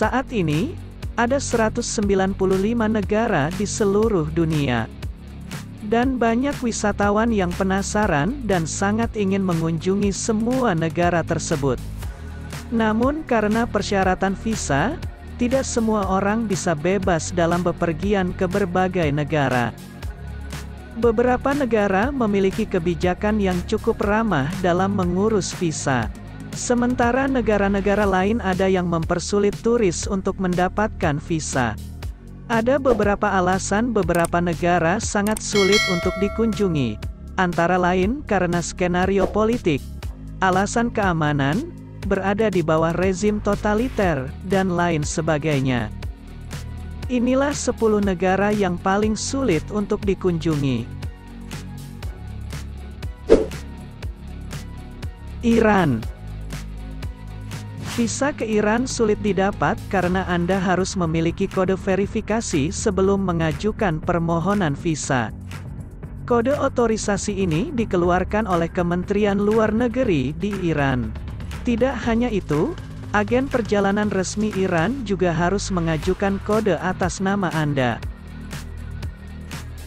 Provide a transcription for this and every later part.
Saat ini, ada 195 negara di seluruh dunia. Dan banyak wisatawan yang penasaran dan sangat ingin mengunjungi semua negara tersebut. Namun karena persyaratan visa, tidak semua orang bisa bebas dalam bepergian ke berbagai negara. Beberapa negara memiliki kebijakan yang cukup ramah dalam mengurus visa. Sementara negara-negara lain ada yang mempersulit turis untuk mendapatkan visa. Ada beberapa alasan beberapa negara sangat sulit untuk dikunjungi, antara lain karena skenario politik, alasan keamanan, berada di bawah rezim totaliter, dan lain sebagainya. Inilah 10 negara yang paling sulit untuk dikunjungi. Iran. Visa ke Iran sulit didapat karena Anda harus memiliki kode verifikasi sebelum mengajukan permohonan visa. Kode otorisasi ini dikeluarkan oleh Kementerian Luar Negeri di Iran. Tidak hanya itu, agen perjalanan resmi Iran juga harus mengajukan kode atas nama Anda.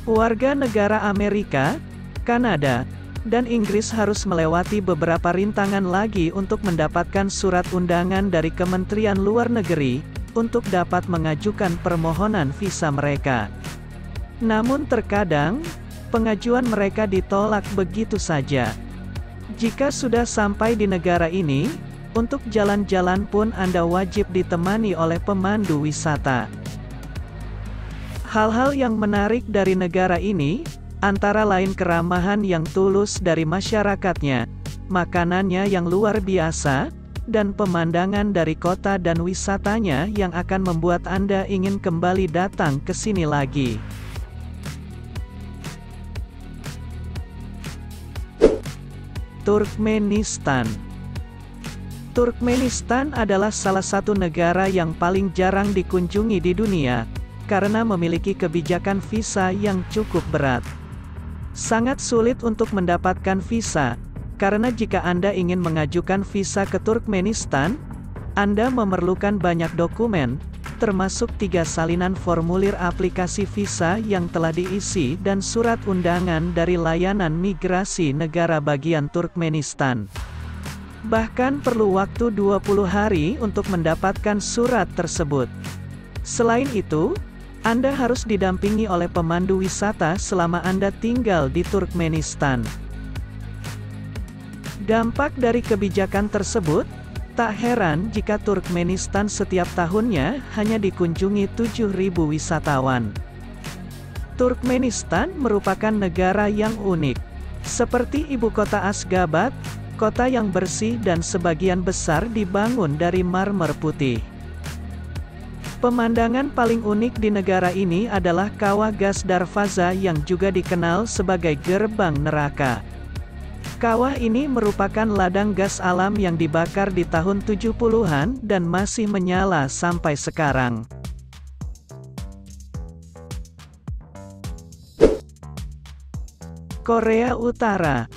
Warga negara Amerika, Kanada, dan Inggris harus melewati beberapa rintangan lagi untuk mendapatkan surat undangan dari Kementerian Luar Negeri, untuk dapat mengajukan permohonan visa mereka. Namun terkadang, pengajuan mereka ditolak begitu saja. Jika sudah sampai di negara ini, untuk jalan-jalan pun Anda wajib ditemani oleh pemandu wisata. Hal-hal yang menarik dari negara ini, antara lain keramahan yang tulus dari masyarakatnya, makanannya yang luar biasa, dan pemandangan dari kota dan wisatanya yang akan membuat Anda ingin kembali datang ke sini lagi. Turkmenistan. Turkmenistan adalah salah satu negara yang paling jarang dikunjungi di dunia, karena memiliki kebijakan visa yang cukup berat. Sangat sulit untuk mendapatkan visa, karena jika Anda ingin mengajukan visa ke Turkmenistan, Anda memerlukan banyak dokumen, termasuk 3 salinan formulir aplikasi visa yang telah diisi dan surat undangan dari layanan migrasi negara bagian Turkmenistan. Bahkan perlu waktu 20 hari untuk mendapatkan surat tersebut. Selain itu, Anda harus didampingi oleh pemandu wisata selama Anda tinggal di Turkmenistan. Dampak dari kebijakan tersebut, tak heran jika Turkmenistan setiap tahunnya hanya dikunjungi 7.000 wisatawan. Turkmenistan merupakan negara yang unik. Seperti ibu kota Ashgabat, kota yang bersih dan sebagian besar dibangun dari marmer putih. Pemandangan paling unik di negara ini adalah Kawah Gas Darvaza yang juga dikenal sebagai gerbang neraka. Kawah ini merupakan ladang gas alam yang dibakar di tahun 70-an dan masih menyala sampai sekarang. Korea Utara.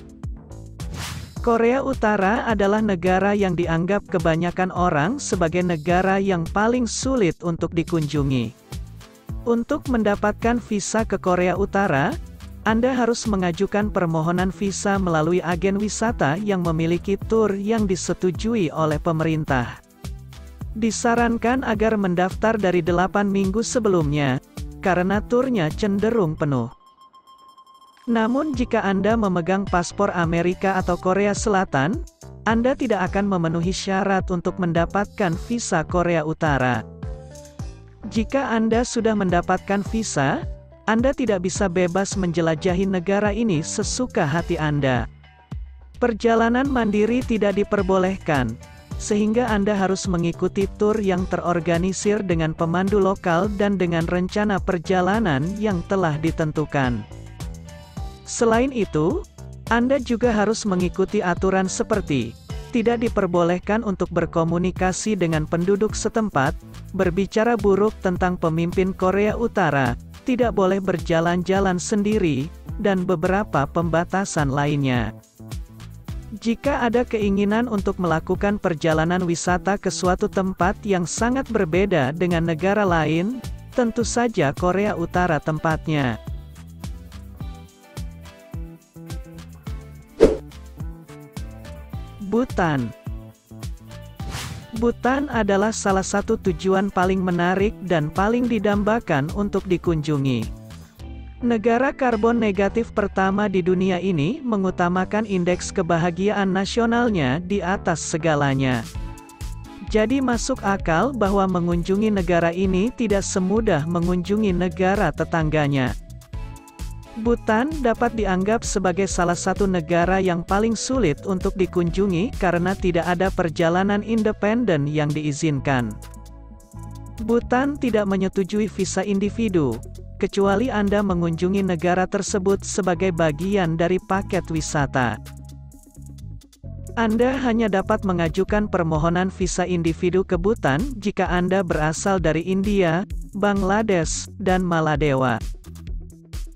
Korea Utara adalah negara yang dianggap kebanyakan orang sebagai negara yang paling sulit untuk dikunjungi. Untuk mendapatkan visa ke Korea Utara, Anda harus mengajukan permohonan visa melalui agen wisata yang memiliki tur yang disetujui oleh pemerintah. Disarankan agar mendaftar dari 8 minggu sebelumnya, karena turnya cenderung penuh. Namun jika Anda memegang paspor Amerika atau Korea Selatan, Anda tidak akan memenuhi syarat untuk mendapatkan visa Korea Utara. Jika Anda sudah mendapatkan visa, Anda tidak bisa bebas menjelajahi negara ini sesuka hati Anda. Perjalanan mandiri tidak diperbolehkan, sehingga Anda harus mengikuti tur yang terorganisir dengan pemandu lokal dan dengan rencana perjalanan yang telah ditentukan. Selain itu, Anda juga harus mengikuti aturan seperti tidak diperbolehkan untuk berkomunikasi dengan penduduk setempat, berbicara buruk tentang pemimpin Korea Utara, tidak boleh berjalan-jalan sendiri, dan beberapa pembatasan lainnya. Jika ada keinginan untuk melakukan perjalanan wisata ke suatu tempat yang sangat berbeda dengan negara lain, tentu saja Korea Utara tempatnya. Bhutan. Bhutan adalah salah satu tujuan paling menarik dan paling didambakan untuk dikunjungi. Negara karbon negatif pertama di dunia ini mengutamakan indeks kebahagiaan nasionalnya di atas segalanya. Jadi masuk akal bahwa mengunjungi negara ini tidak semudah mengunjungi negara tetangganya. Bhutan dapat dianggap sebagai salah satu negara yang paling sulit untuk dikunjungi karena tidak ada perjalanan independen yang diizinkan. Bhutan tidak menyetujui visa individu, kecuali Anda mengunjungi negara tersebut sebagai bagian dari paket wisata. Anda hanya dapat mengajukan permohonan visa individu ke Bhutan jika Anda berasal dari India, Bangladesh, dan Maladewa.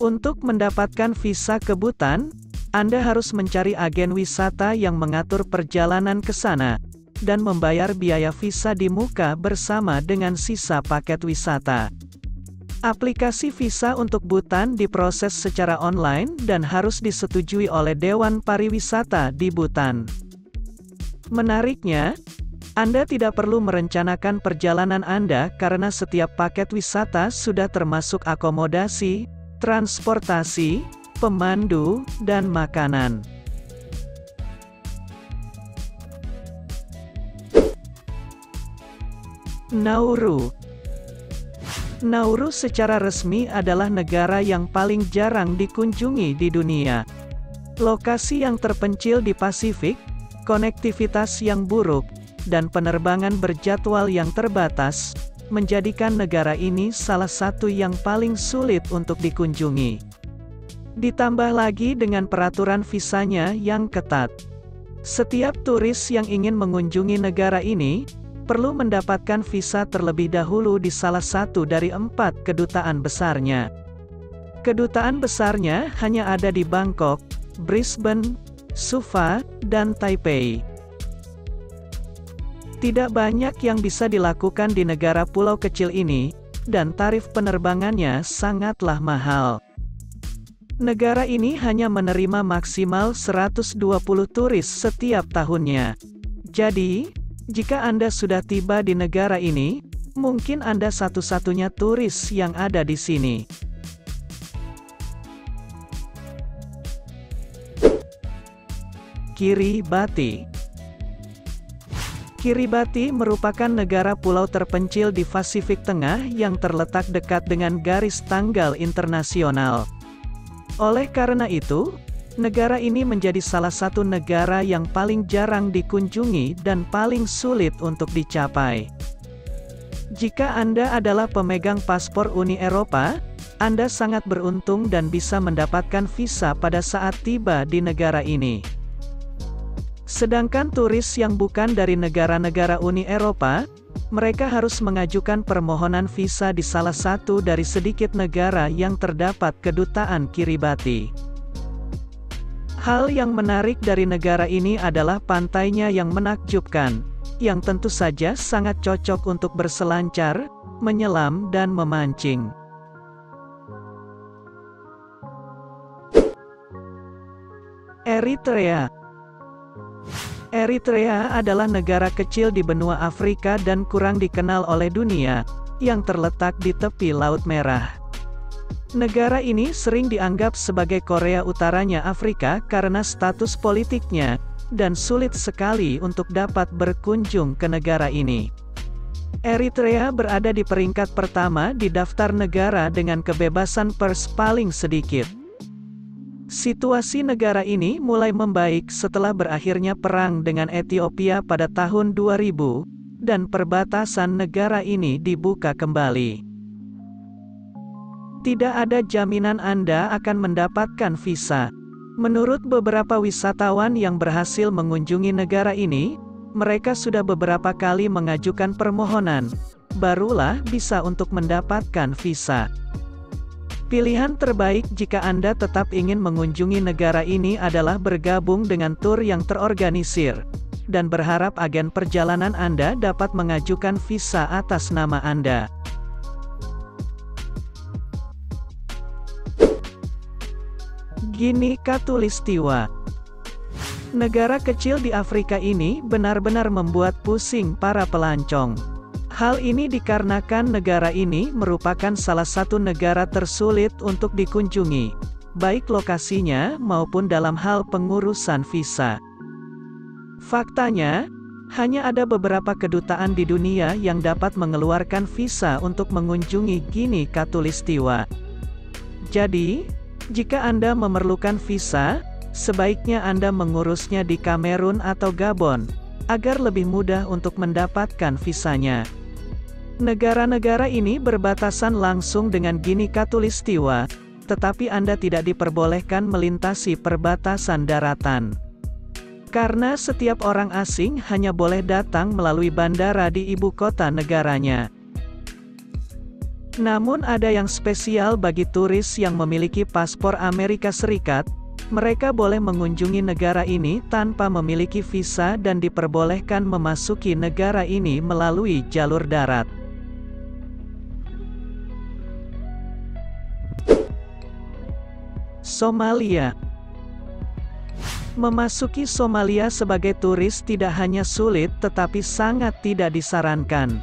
Untuk mendapatkan visa ke Bhutan, Anda harus mencari agen wisata yang mengatur perjalanan ke sana, dan membayar biaya visa di muka bersama dengan sisa paket wisata. Aplikasi visa untuk Bhutan diproses secara online dan harus disetujui oleh Dewan Pariwisata di Bhutan. Menariknya, Anda tidak perlu merencanakan perjalanan Anda karena setiap paket wisata sudah termasuk akomodasi, transportasi, pemandu, dan makanan. Nauru. Nauru secara resmi adalah negara yang paling jarang dikunjungi di dunia. Lokasi yang terpencil di Pasifik, konektivitas yang buruk, dan penerbangan berjadwal yang terbatas, menjadikan negara ini salah satu yang paling sulit untuk dikunjungi. Ditambah lagi dengan peraturan visanya yang ketat. Setiap turis yang ingin mengunjungi negara ini, perlu mendapatkan visa terlebih dahulu di salah satu dari 4 kedutaan besarnya. Kedutaan besarnya hanya ada di Bangkok, Brisbane, Suva, dan Taipei. Tidak banyak yang bisa dilakukan di negara pulau kecil ini, dan tarif penerbangannya sangatlah mahal. Negara ini hanya menerima maksimal 120 turis setiap tahunnya. Jadi, jika Anda sudah tiba di negara ini, mungkin Anda satu-satunya turis yang ada di sini. Kiribati. Kiribati merupakan negara pulau terpencil di Pasifik Tengah yang terletak dekat dengan garis tanggal internasional. Oleh karena itu, negara ini menjadi salah satu negara yang paling jarang dikunjungi dan paling sulit untuk dicapai. Jika Anda adalah pemegang paspor Uni Eropa, Anda sangat beruntung dan bisa mendapatkan visa pada saat tiba di negara ini. Sedangkan turis yang bukan dari negara-negara Uni Eropa, mereka harus mengajukan permohonan visa di salah satu dari sedikit negara yang terdapat kedutaan Kiribati. Hal yang menarik dari negara ini adalah pantainya yang menakjubkan, yang tentu saja sangat cocok untuk berselancar, menyelam dan memancing. Eritrea. Eritrea adalah negara kecil di benua Afrika dan kurang dikenal oleh dunia, yang terletak di tepi Laut Merah. Negara ini sering dianggap sebagai Korea Utaranya Afrika karena status politiknya, dan sulit sekali untuk dapat berkunjung ke negara ini. Eritrea berada di peringkat pertama di daftar negara dengan kebebasan pers paling sedikit. Situasi negara ini mulai membaik setelah berakhirnya perang dengan Ethiopia pada tahun 2000, dan perbatasan negara ini dibuka kembali. Tidak ada jaminan Anda akan mendapatkan visa. Menurut beberapa wisatawan yang berhasil mengunjungi negara ini, mereka sudah beberapa kali mengajukan permohonan, barulah bisa untuk mendapatkan visa. Pilihan terbaik jika Anda tetap ingin mengunjungi negara ini adalah bergabung dengan tur yang terorganisir, dan berharap agen perjalanan Anda dapat mengajukan visa atas nama Anda. Gini Khatulistiwa. Negara kecil di Afrika ini benar-benar membuat pusing para pelancong. Hal ini dikarenakan negara ini merupakan salah satu negara tersulit untuk dikunjungi, baik lokasinya maupun dalam hal pengurusan visa. Faktanya, hanya ada beberapa kedutaan di dunia yang dapat mengeluarkan visa untuk mengunjungi Gini Khatulistiwa. Jadi, jika Anda memerlukan visa, sebaiknya Anda mengurusnya di Kamerun atau Gabon, agar lebih mudah untuk mendapatkan visanya. Negara-negara ini berbatasan langsung dengan Gini Khatulistiwa, tetapi Anda tidak diperbolehkan melintasi perbatasan daratan. Karena setiap orang asing hanya boleh datang melalui bandara di ibu kota negaranya. Namun ada yang spesial bagi turis yang memiliki paspor Amerika Serikat, mereka boleh mengunjungi negara ini tanpa memiliki visa dan diperbolehkan memasuki negara ini melalui jalur darat. Somalia. Memasuki Somalia sebagai turis tidak hanya sulit tetapi sangat tidak disarankan.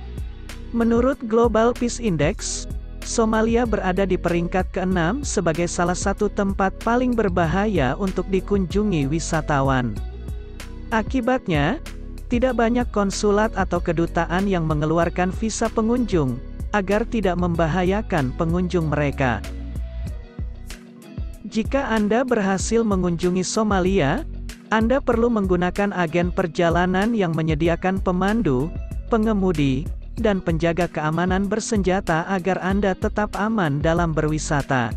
Menurut Global Peace Index, Somalia berada di peringkat ke-6 sebagai salah satu tempat paling berbahaya untuk dikunjungi wisatawan. Akibatnya, tidak banyak konsulat atau kedutaan yang mengeluarkan visa pengunjung, agar tidak membahayakan pengunjung mereka. Jika Anda berhasil mengunjungi Somalia, Anda perlu menggunakan agen perjalanan yang menyediakan pemandu, pengemudi, dan penjaga keamanan bersenjata agar Anda tetap aman dalam berwisata.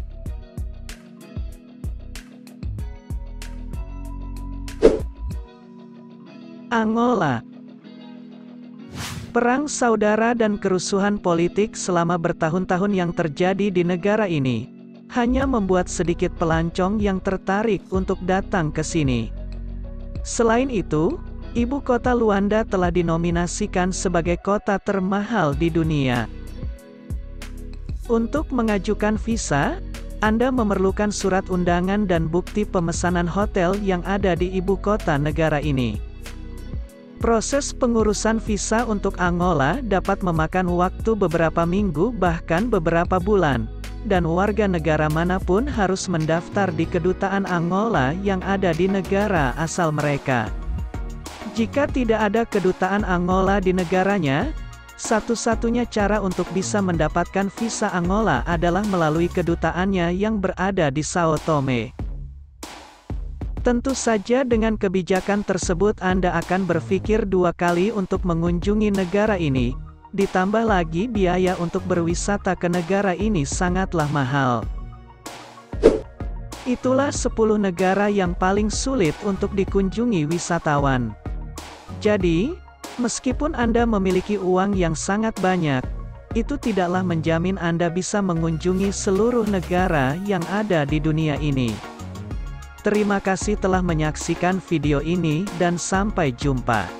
Angola. Perang saudara dan kerusuhan politik selama bertahun-tahun yang terjadi di negara ini hanya membuat sedikit pelancong yang tertarik untuk datang ke sini. Selain itu, ibu kota Luanda telah dinominasikan sebagai kota termahal di dunia. Untuk mengajukan visa, Anda memerlukan surat undangan dan bukti pemesanan hotel yang ada di ibu kota negara ini. Proses pengurusan visa untuk Angola dapat memakan waktu beberapa minggu bahkan beberapa bulan, dan warga negara manapun harus mendaftar di kedutaan Angola yang ada di negara asal mereka. Jika tidak ada kedutaan Angola di negaranya, satu-satunya cara untuk bisa mendapatkan visa Angola adalah melalui kedutaannya yang berada di Sao Tome. Tentu saja dengan kebijakan tersebut Anda akan berpikir dua kali untuk mengunjungi negara ini. Ditambah lagi biaya untuk berwisata ke negara ini sangatlah mahal. Itulah 10 negara yang paling sulit untuk dikunjungi wisatawan. Jadi, meskipun Anda memiliki uang yang sangat banyak, itu tidaklah menjamin Anda bisa mengunjungi seluruh negara yang ada di dunia ini. Terima kasih telah menyaksikan video ini dan sampai jumpa.